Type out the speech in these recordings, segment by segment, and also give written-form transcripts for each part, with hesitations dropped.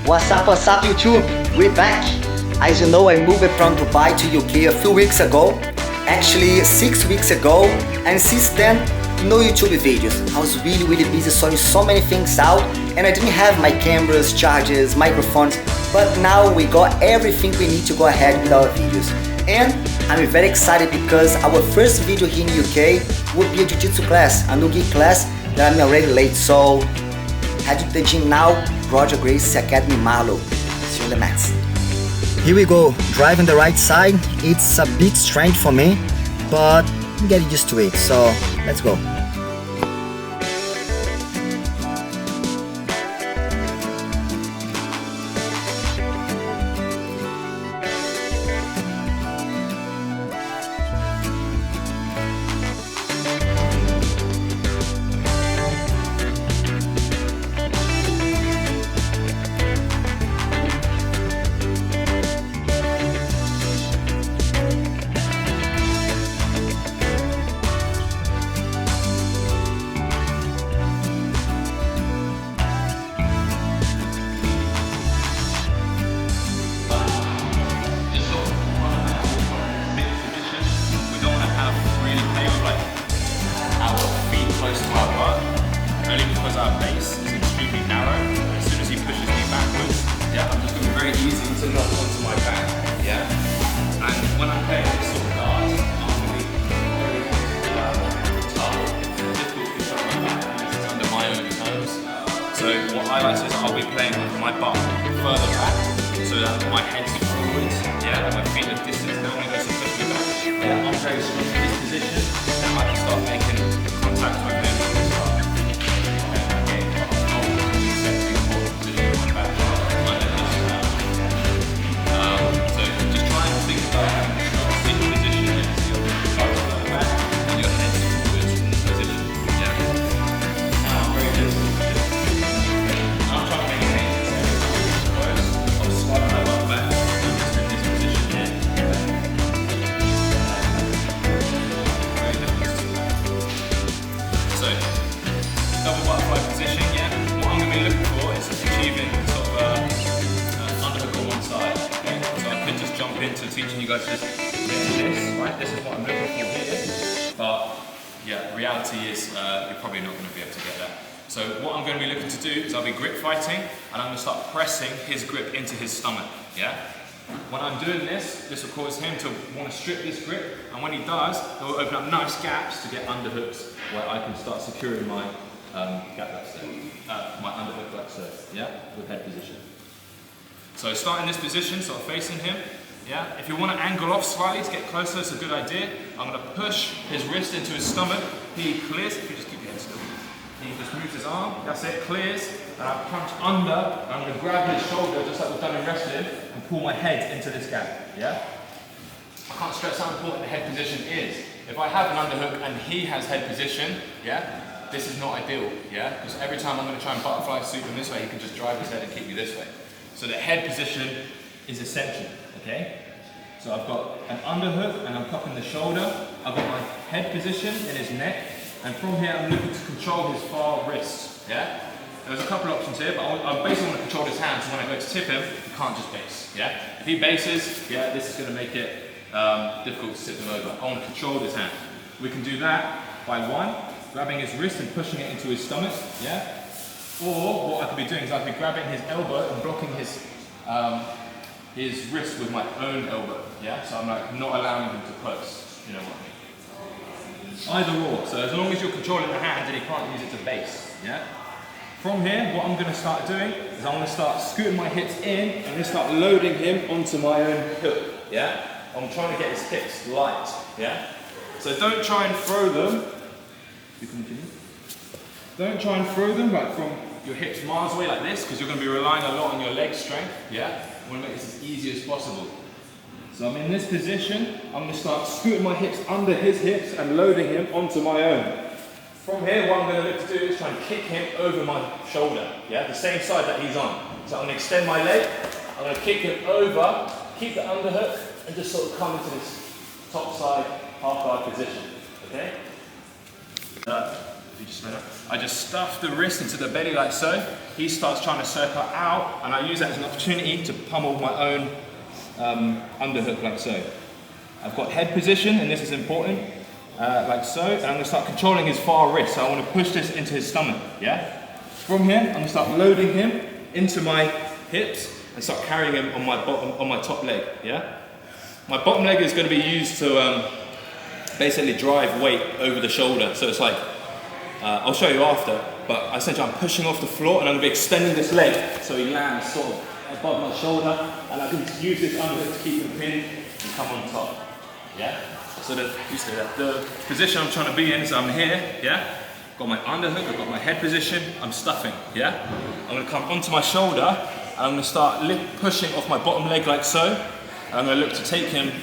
What's up YouTube? We're back. As you know, I moved from Dubai to UK a few weeks ago, actually 6 weeks ago, and since then, no YouTube videos. I was really busy sorting so many things out, and I didn't have my cameras, chargers, microphones, but now we got everything we need to go ahead with our videos. And I'm very excited because our first video here in UK would be a Jiu-Jitsu class, a no-gi class that I'm already late, so head to the gym now, Roger Gracie Academy Marlow. See you on the mats. Here we go, driving the right side. It's a bit strange for me, but I'm getting used to it, so let's go. Only because our base is extremely narrow. As soon as he pushes me backwards, I'm just going to be very easy to knock onto my back, And when I'm playing this sort of guard, I'm going to be very tough, difficult to control my back unless it's under my own terms. So what I like to do is I'll be playing with my butt further back, so that my head's forwards, and my feet are distant. They're only going to push me back. I'm very strong in this position, and I can start making contact with him. Double butterfly position, What I'm going to be looking for is achieving sort of underhook on one side, So I could just jump into teaching you guys this, right? This is what I'm looking for here. But reality is you're probably not going to be able to get that. So what I'm going to be looking to do is I'll be grip fighting, and I'm going to start pressing his grip into his stomach, When I'm doing this will cause him to want to strip this grip, and when he does, it will open up nice gaps to get underhooks where I can start securing my gap like so, my underhook like so, with head position. So starting this position, sort of facing him, If you want to angle off slightly to get closer, it's a good idea. I'm going to push his wrist into his stomach. He clears, if you just keep your head still. He just moves his arm, that's it, clears, and I punch under, and I'm going to grab his shoulder just like we've done in wrestling, and pull my head into this gap, I can't stress how important the head position is. If I have an underhook and he has head position, this is not ideal, because every time I'm going to try and butterfly sweep him this way, he can just drive his head and keep me this way. So the head position is essential, So I've got an underhook and I'm cupping the shoulder. I've got my head position in his neck, and from here I'm looking to control his far wrist, There's a couple of options here, but I basically want to control his hand, so when I go to tip him, he can't just base, If he bases, this is going to make it difficult to tip him over. I want to control his hand. We can do that by grabbing his wrist and pushing it into his stomach, Or what I could be doing is I could be grabbing his elbow and blocking his wrist with my own elbow, So I'm like not allowing him to close, you know what I mean? Either or, so as long as you're controlling the hand and he can't use it to base, From here, what I'm going to start doing is I'm going to start scooting my hips in and then start loading him onto my own hook, I'm trying to get his hips light, So don't try and throw them. You continue. Don't try and throw them like from your hips miles away like this, because you're going to be relying a lot on your leg strength, I want to make this as easy as possible. So I'm in this position, I'm going to start scooting my hips under his hips and loading him onto my own. From here, what I'm going to look to do is try and kick him over my shoulder, the same side that he's on. So I'm going to extend my leg, I'm going to kick him over, keep the underhook, and just sort of come into this top side half guard position, I just stuff the wrist into the belly like so. He starts trying to circle out, and I use that as an opportunity to pummel my own underhook like so. I've got head position, and this is important, like so, and I'm going to start controlling his far wrist. So I want to push this into his stomach, yeah? From here, I'm going to start loading him into my hips and start carrying him on my top leg, yeah? My bottom leg is going to be used to basically drive weight over the shoulder. So it's like, I'll show you after, but essentially I'm pushing off the floor and I'm going to be extending this leg so he lands sort of above my shoulder, and I can use this underhook to keep him pinned and come on top, yeah? So the position I'm trying to be in is I'm here, yeah? Got my underhook, I've got my head position, I'm stuffing, yeah? I'm going to come onto my shoulder and I'm going to start pushing off my bottom leg like so, and I'm going to look to take him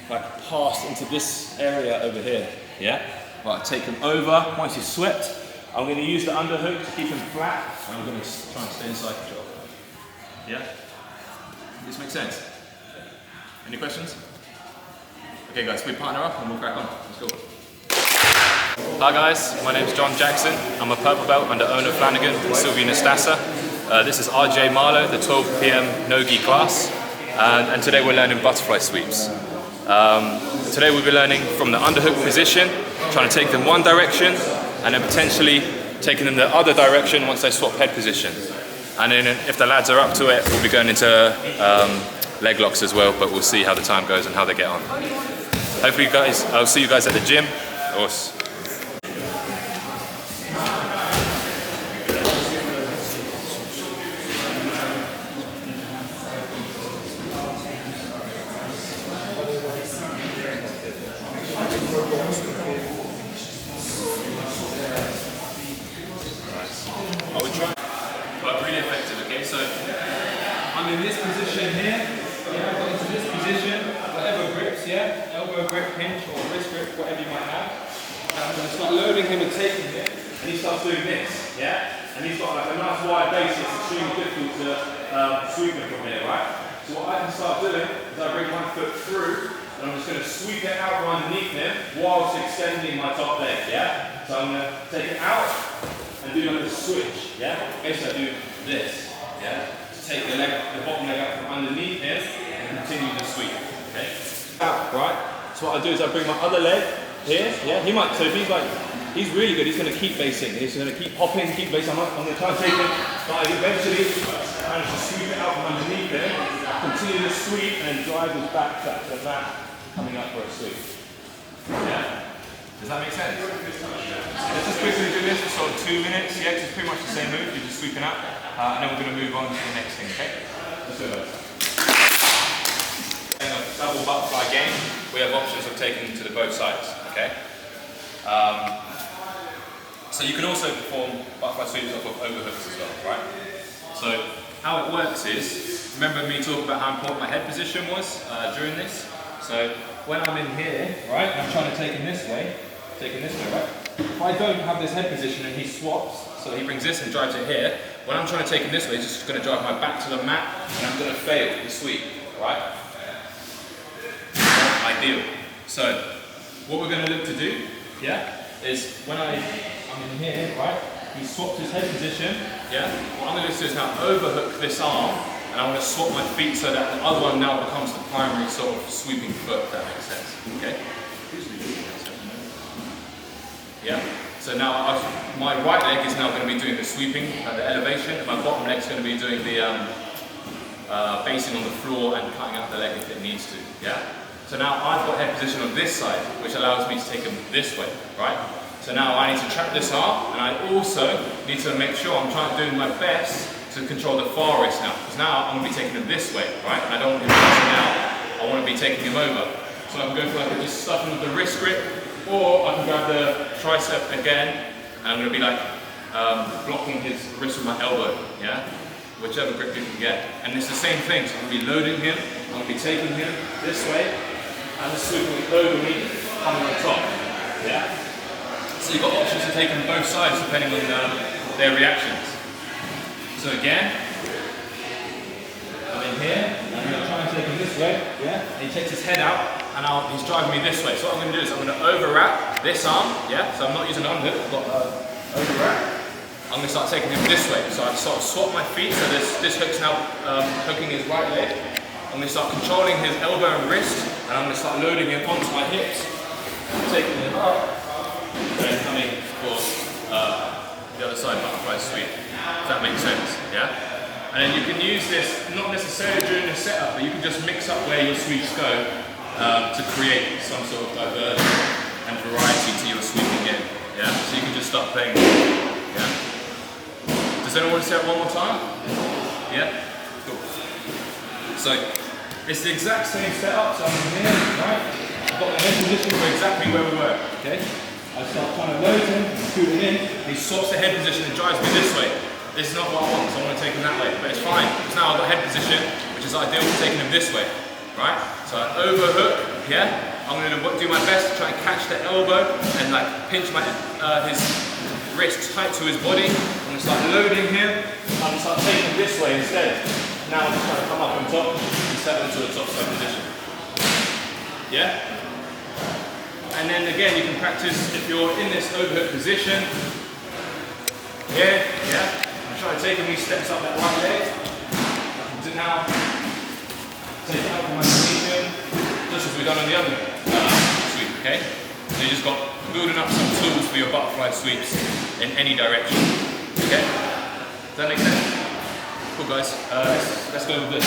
like past into this area over here, yeah? Right, take him over. Once he's swept, I'm going to use the underhook to keep him flat, and I'm going to try and stay inside control. Yeah? Does this make sense? Any questions? Okay guys, we partner up and we'll crack on. Let's go. Hi guys, my name's John Jackson. I'm a purple belt under owner Flanagan and Sylvia Nastasa. This is RJ Marlow, the 12 PM no-gi class, and today we're learning butterfly sweeps. Today we'll be learning from the underhook position, trying to take them one direction, and then potentially taking them the other direction once they swap head position. And then if the lads are up to it, we'll be going into leg locks as well, but we'll see how the time goes and how they get on. Hopefully you guys, I'll see you guys at the gym. Awesome. I would try, but really effective, okay? So I'm in this position here, yeah, I've got into this position, whatever grips, yeah, elbow grip, pinch, or wrist grip, whatever you might have. And I'm going to start loading him and taking him, and he starts doing this, yeah? And he's got like a nice wide base, it's extremely difficult to sweep him from here, right? So what I can start doing is I bring my foot through, and I'm just going to sweep it out from underneath him whilst extending my top leg, yeah? So I'm going to take it out and do like a switch, yeah? Basically I do this, yeah? To take the bottom leg out from underneath him and continue the sweep, okay? Out, right? So what I do is I bring my other leg here, yeah? He might, so if he's like, he's really good, he's going to keep basing, he's going to keep hopping, keep basing. I'm going to try and take him, but I eventually manage to sweep it out from underneath him, continue the sweep, and drive his back to the mat, coming up for a sweep. Yeah? Does that make sense? Let's just quickly do this for sort of 2 minutes. Yeah, it's pretty much the same move, you're just sweeping up. And then we're going to move on to the next thing, okay? Let's do that. In a double butterfly game, we have options of taking to the both sides, okay? So you can also perform butterfly sweeps off of overhooks as well, right? So how it works is, remember me talking about how important my head position was during this? So when I'm in here, right, and I'm trying to take him this way, right? If I don't have this head position and he swaps, so he brings this and drives it here, when I'm trying to take him this way, he's just going to drive my back to the mat and I'm going to fail the sweep, right? Ideal. So what we're going to look to do, yeah, is when I'm in here, right, he swaps his head position, yeah, what I'm going to do is now overhook this arm and I'm going to swap my feet so that the other one now becomes the primary sort of sweeping foot, if that makes sense, okay? Yeah, so now my right leg is now going to be doing the sweeping at the elevation, and my bottom leg is going to be doing the basing on the floor and cutting out the leg if it needs to, yeah? So now I've got head position on this side, which allows me to take him this way, right? So now I need to trap this arm, and I also need to make sure I'm trying to do my best to control the far wrist now, because now I'm going to be taking him this way, right? And I don't want him pressing out, I want to be taking him over. So I can go for like just stuffing with the wrist grip, or I can grab the tricep again, and I'm going to be like blocking his wrist with my elbow, yeah? Whichever grip you can get. And it's the same thing, so I'm going to be loading him, I'm going to be taking him this way, and the sweep will be over me, coming on top, yeah? So you've got options to take on both sides depending on their reactions. So again, I'm in here, and I'm going to try and take him this way, yeah? And he takes his head out, and he's driving me this way. So what I'm going to do is I'm going to overwrap, this arm, yeah, so I'm not using an underhook, I've got over rack. I'm going to start taking him this way. So I've sort of swapped my feet, so this hook's now hooking his right leg. I'm going to start controlling his elbow and wrist, and I'm going to start loading him onto my hips, taking him up, and coming for the other side butterfly sweep. If that makes sense, yeah? And then you can use this, not necessarily during the setup, but you can just mix up where your sweeps go to create some sort of diversion and variety to your sweeping game, yeah? So you can just start playing, yeah? Does anyone want to say it one more time? Yeah? Cool. So, it's the exact same setup, so I'm in here, right? I've got the head position for exactly where we were, okay? I start trying to load him, scoot him in, he swaps the head position and drives me this way. This is not what I want, so I want to take him that way, but it's fine, because now I've got head position, which is ideal for taking him this way, right? So I overhook, yeah? I'm going to do my best to try and catch the elbow and like pinch my his wrist tight to his body. I'm going to start loading him, I'm going to start taking him this way instead. Now I'm just trying to come up on top and settle into a top side position. Yeah? And then again, you can practice if you're in this overhook position. Here, yeah? I'm trying to take him these steps up that right leg. To now take it out from my position, just as we've done on the other sweep, okay? So you just got building up some tools for your butterfly sweeps in any direction, okay? Does that make sense? Cool guys, let's go with this.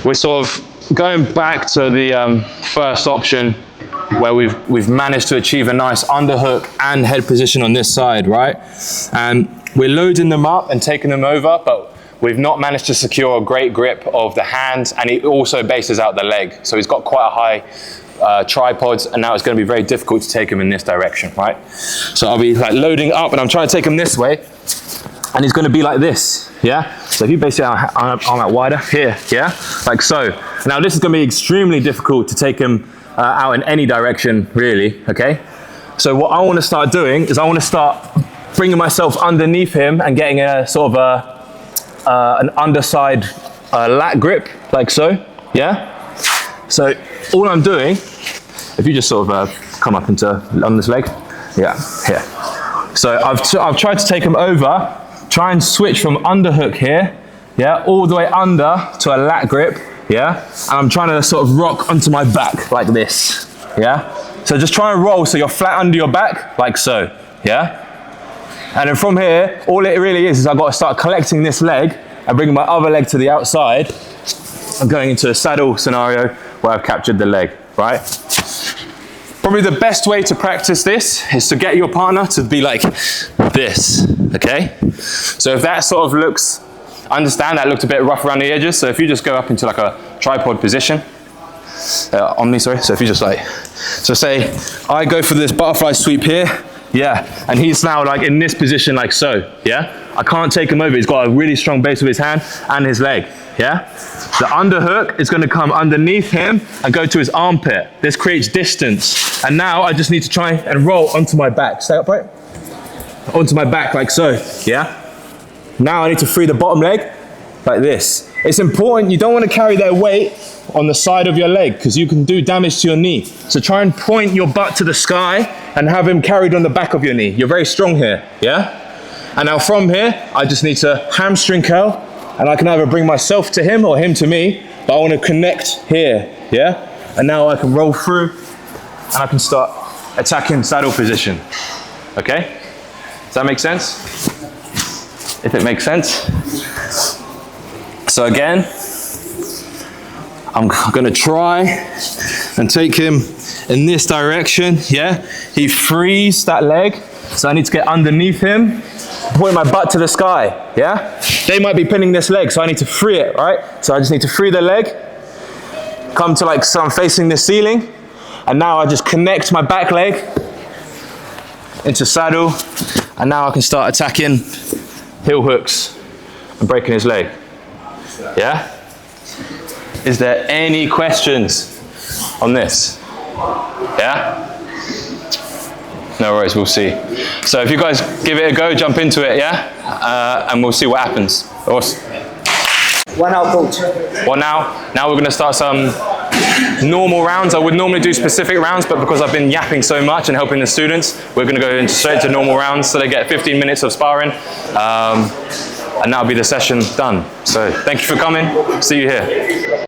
We're sort of going back to the first option where we've managed to achieve a nice underhook and head position on this side, right? And we're loading them up and taking them over, but we've not managed to secure a great grip of the hands, and it also bases out the leg. So he's got quite a high tripods, and now it's going to be very difficult to take him in this direction, right? So I'll be like loading up, and I'm trying to take him this way, and he's going to be like this, yeah? So if you base your arm out wider, here, yeah? Like so. Now this is going to be extremely difficult to take him out in any direction, really, okay? So what I want to start doing is I want to start bringing myself underneath him and getting a sort of an underside lat grip, like so, yeah? So all I'm doing, if you just sort of come up on this leg, yeah, here. So I've tried to take him over, try and switch from underhook here, yeah, all the way under to a lat grip, yeah, and I'm trying to sort of rock onto my back like this, yeah. So just try and roll so you're flat under your back, like so, yeah. And then from here, all it really is I've got to start collecting this leg and bringing my other leg to the outside. I'm going into a saddle scenario where I've captured the leg, right? Probably the best way to practice this is to get your partner to be like this, okay? So if that sort of looks, understand that looked a bit rough around the edges, so if you just go up into like a tripod position, on me, sorry, so if you just like, so say I go for this butterfly sweep here, yeah, and he's now like in this position like so, yeah? I can't take him over, he's got a really strong base with his hand and his leg, yeah? The underhook is gonna come underneath him and go to his armpit. This creates distance. And now I just need to try and roll onto my back. Stay upright. Onto my back like so, yeah? Now I need to free the bottom leg like this. It's important, you don't want to carry their weight on the side of your leg because you can do damage to your knee. So try and point your butt to the sky and have him carried on the back of your knee. You're very strong here, yeah? And now from here, I just need to hamstring curl, and I can either bring myself to him or him to me, but I want to connect here, yeah? And now I can roll through and I can start attacking saddle position, okay? Does that make sense? If it makes sense. So again, I'm gonna try and take him in this direction, yeah? He frees that leg, so I need to get underneath him, point my butt to the sky, yeah? They might be pinning this leg, so I need to free it, right? So I just need to free the leg, come to like, so I'm facing the ceiling, and now I just connect my back leg into saddle, and now I can start attacking heel hooks and breaking his leg, yeah? Is there any questions on this? Yeah? No worries, we'll see. So if you guys give it a go, jump into it, yeah? And we'll see what happens. Awesome. 1 hour, coach. Well, now we're going to start some normal rounds. I would normally do specific rounds, but because I've been yapping so much and helping the students, we're going to go straight to normal rounds so they get 15 minutes of sparring. And that'll be the session done. So thank you for coming. See you here.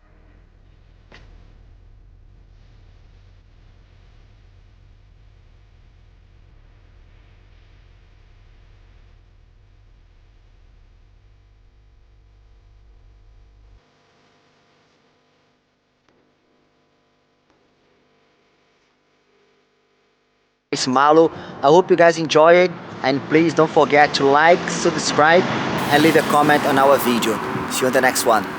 It's Marlow. I hope you guys enjoy it, and please don't forget to like, subscribe and leave a comment on our video. See you on the next one.